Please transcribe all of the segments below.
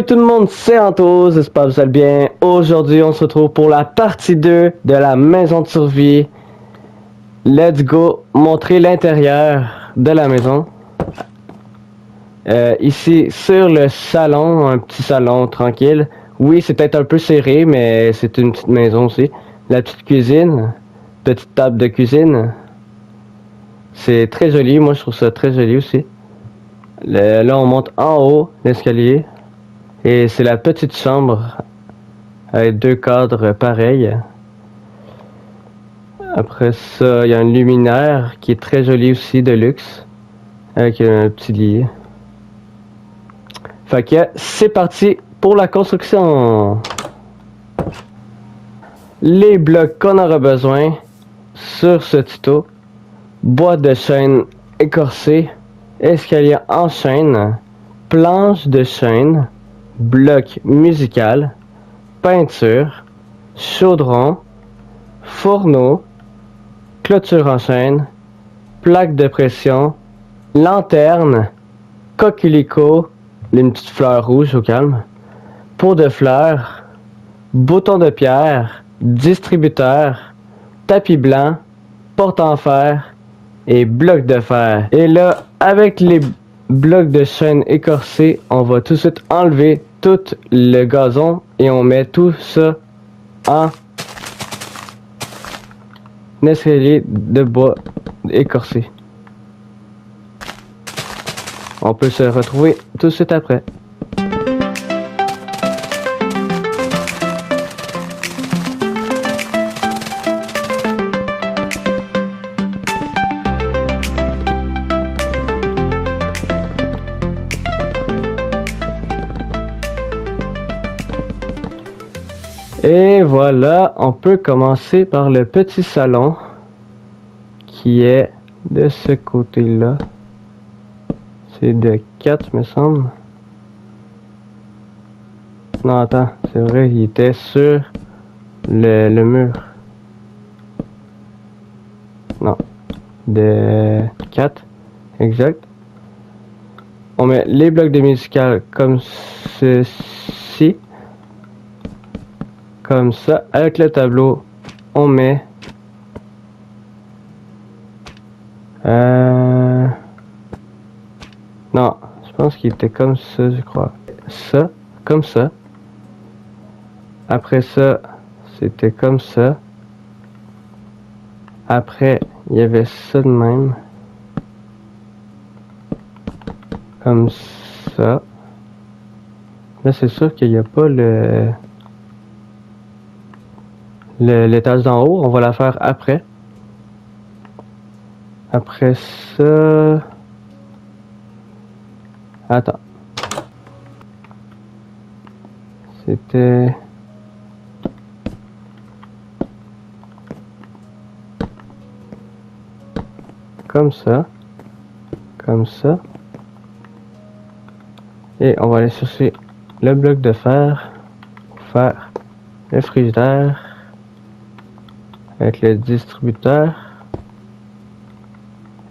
Tout le monde, c'est Anto, j'espère que vous allez bien. Aujourd'hui, on se retrouve pour la partie 2 de la maison de survie. Let's go montrer l'intérieur de la maison. Ici, sur le salon, un petit salon tranquille. Oui, c'est peut-être un peu serré, mais c'est une petite maison aussi. La petite cuisine, petite table de cuisine. C'est très joli, moi je trouve ça très joli aussi. Là, on monte en haut l'escalier. Et c'est la petite chambre avec deux cadres pareils. Après ça, il y a un luminaire qui est très joli aussi, de luxe, avec un petit lit. Fait que c'est parti pour la construction. Les blocs qu'on aura besoin sur ce tuto: boîte de chaîne écorcée, escalier en chaîne, planche de chaîne, bloc musical, peinture, chaudron, fourneau, clôture en chaîne, plaque de pression, lanterne, coquelicot, une petite fleur rouge au calme, pot de fleurs, bouton de pierre, distributeur, tapis blanc, porte en fer et bloc de fer. Et là, avec les blocs de chaîne écorcés, on va tout de suite enlever tout le gazon et on met tout ça en escalier de bois écorcé. On peut se retrouver tout de suite après. Et voilà, on peut commencer par le petit salon qui est de ce côté-là. C'est de 4, me semble. Non, attends, c'est vrai, il était sur le mur. Non, de 4, exact. On met les blocs de musical comme ceci. Comme ça, avec le tableau, on met non, je pense qu'il était comme ça, je crois. Ça, comme ça. Après ça, c'était comme ça. Après, il y avait ça de même. Comme ça. Là, c'est sûr qu'il n'y a pas l'étage d'en haut. On va la faire après. Après ça... Attends. C'était... Comme ça. Comme ça. Et on va aller chercher le bloc de fer pour faire le frigidaire avec le distributeur.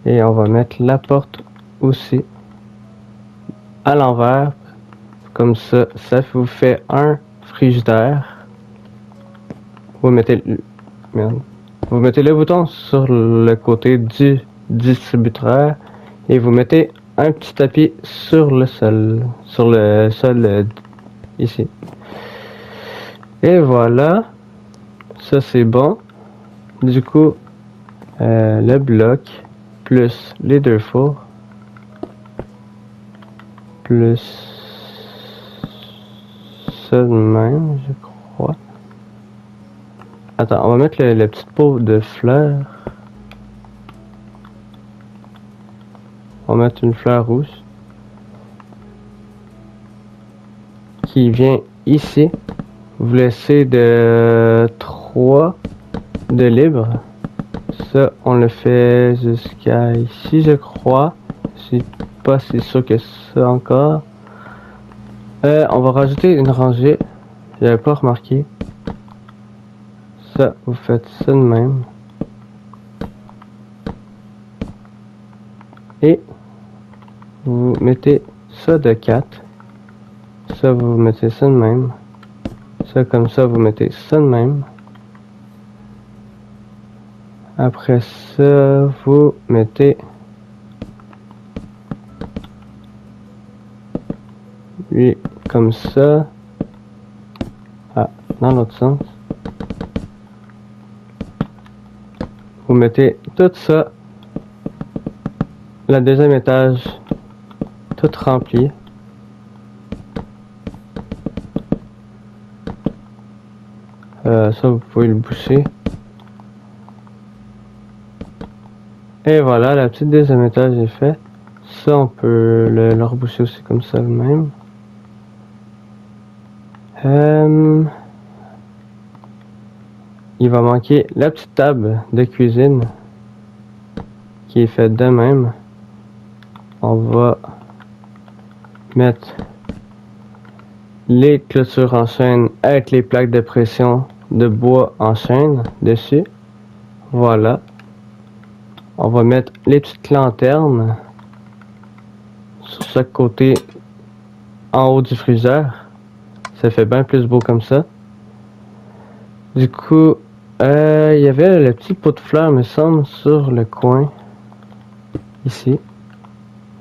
Et on va mettre la porte aussi à l'envers. Comme ça, ça vous fait un frigidaire. Vous mettez le bouton sur le côté du distributeur et vous mettez un petit tapis sur le sol, ici. Et voilà, ça c'est bon. Du coup, le bloc plus les deux fours plus ça de même, je crois. Attends, on va mettre le petit pot de fleurs. On va mettre une fleur rouge qui vient ici. Vous laissez de 3 de libre. Ça, on le fait jusqu'à ici, je crois. Je suis pas si sûr que ça encore. On va rajouter une rangée. J'avais pas remarqué. Ça, vous faites ça de même. Et vous mettez ça de 4. Ça, vous mettez ça de même. Ça, comme ça, vous mettez ça de même. Après ça, vous mettez lui comme ça. Ah, dans l'autre sens. Vous mettez tout ça. Le deuxième étage, tout rempli. Ça, vous pouvez le boucher. Et voilà, la petite deuxième étage est fait. Ça, on peut le reboucher aussi comme ça, le même. Il va manquer la petite table de cuisine qui est faite de même. On va mettre les clôtures en chaîne avec les plaques de pression de bois en chaîne dessus. Voilà. On va mettre les petites lanternes sur chaque côté en haut du frigidaire. Ça fait bien plus beau comme ça. Du coup, il y avait le petit pot de fleurs, me semble, sur le coin. Ici.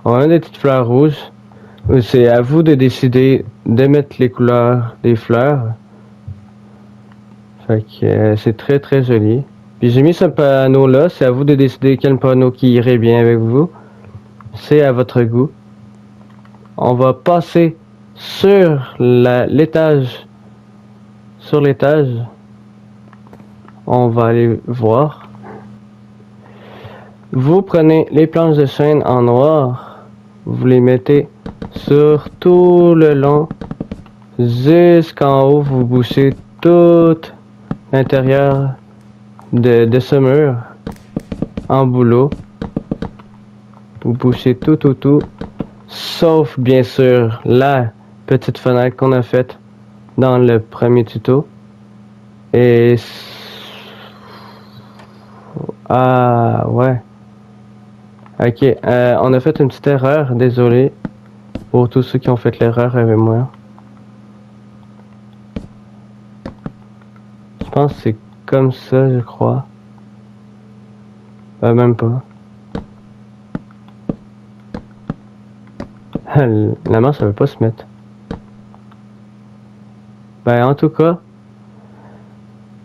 On a des petites fleurs rouges. C'est à vous de décider de mettre les couleurs des fleurs. Fait que c'est très très joli. Puis j'ai mis ce panneau là, c'est à vous de décider quel panneau qui irait bien avec vous. C'est à votre goût. On va passer sur l'étage. Sur l'étage. On va aller voir. Vous prenez les planches de chaîne en noir. Vous les mettez sur tout le long. Jusqu'en haut, vous bouchez tout l'intérieur de ce mur en bouleau. Vous bouchez tout, sauf bien sûr la petite fenêtre qu'on a faite dans le premier tuto. Et ah ouais. Ok, on a fait une petite erreur, désolé pour tous ceux qui ont fait l'erreur avec moi. Je pense que c'est comme ça, je crois. Même pas. La main, ça veut pas se mettre. Ben, en tout cas,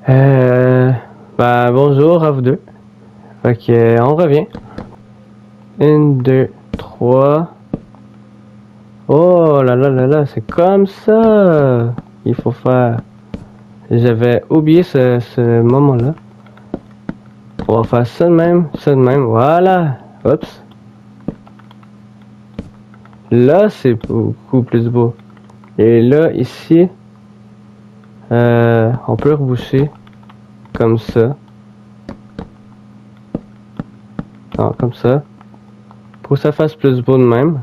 ben, bonjour à vous deux. Ok, on revient. 1, 2, 3. Oh là là là là, c'est comme ça. Il faut faire. J'avais oublié ce moment-là. On va faire ça de même, voilà. Oups. Là, c'est beaucoup plus beau. Et là, ici, on peut reboucher comme ça. Non, comme ça. Pour que ça fasse plus beau de même.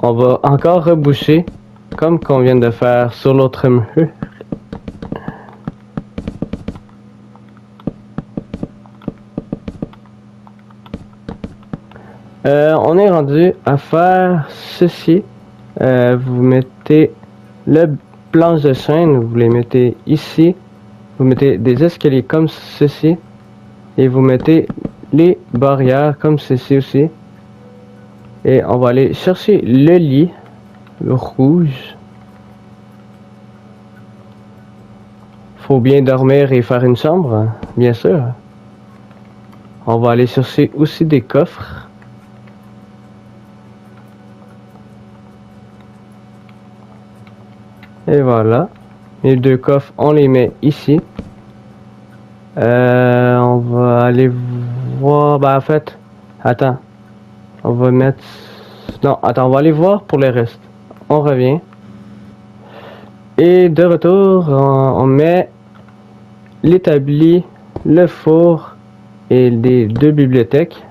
On va encore reboucher comme qu'on vient de faire sur l'autre mur. On est rendu à faire ceci. Vous mettez le planche de chaîne, vous les mettez ici. Vous mettez des escaliers comme ceci. Et vous mettez les barrières comme ceci aussi. Et on va aller chercher le lit, le rouge. Faut bien dormir et faire une chambre, bien sûr. On va aller chercher aussi des coffres. Et voilà. Les deux coffres, on les met ici. On va aller voir. Bah, en fait, attends. On va mettre. Non, attends, on va aller voir pour le reste. On revient. Et de retour, on met l'établi, le four et les deux bibliothèques.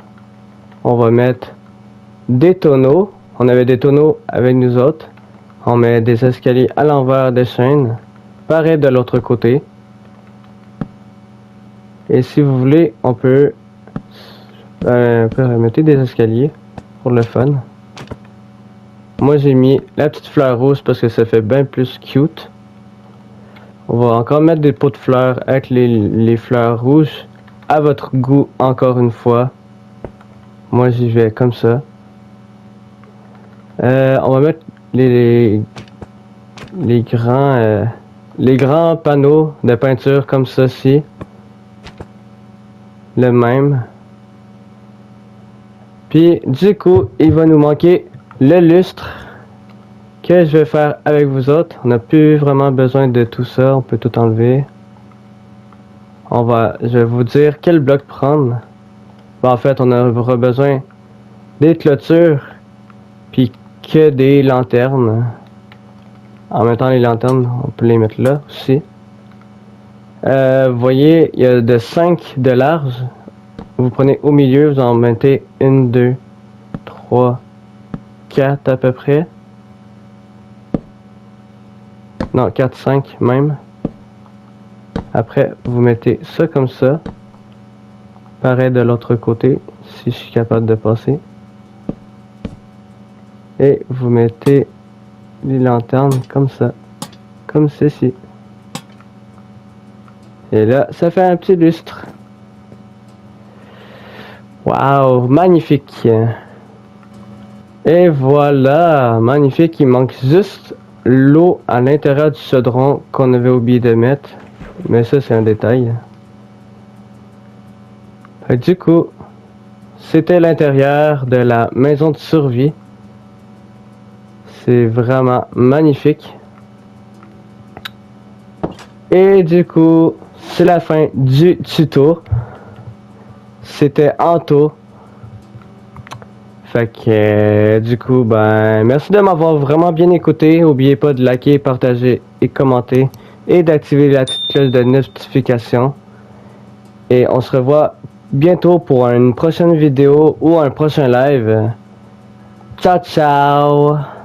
On va mettre des tonneaux. On avait des tonneaux avec nous autres. On met des escaliers à l'envers des chaînes. Pareil de l'autre côté. Et si vous voulez, on peut mettre des escaliers pour le fun. Moi j'ai mis la petite fleur rouge parce que ça fait bien plus cute. On va encore mettre des pots de fleurs avec les fleurs rouges à votre goût encore une fois. Moi j'y vais comme ça. On va mettre les grands panneaux de peinture comme ceci. Le même. Puis du coup, il va nous manquer le lustre que je vais faire avec vous autres. On n'a plus vraiment besoin de tout ça, on peut tout enlever. Je vais vous dire quel bloc prendre. En fait, on aura besoin des clôtures, puis que des lanternes. En même temps, les lanternes, on peut les mettre là aussi. Vous voyez, il y a de 5 de large. Vous prenez au milieu, vous en mettez 1, 2, 3, 4 à peu près. Non, 4, 5 même. Après, vous mettez ça comme ça. Pareil de l'autre côté, si je suis capable de passer. Et vous mettez les lanternes comme ça. Comme ceci. Et là, ça fait un petit lustre. Waouh, magnifique. Et voilà, magnifique. Il manque juste l'eau à l'intérieur du chaudron qu'on avait oublié de mettre. Mais ça, c'est un détail. Du coup, c'était l'intérieur de la maison de survie. C'est vraiment magnifique. Et du coup, c'est la fin du tuto. C'était Anto. Fait que du coup, ben merci de m'avoir vraiment bien écouté. N'oubliez pas de liker, partager et commenter. Et d'activer la petite cloche de notification. Et on se revoit bientôt pour une prochaine vidéo ou un prochain live. Ciao ciao!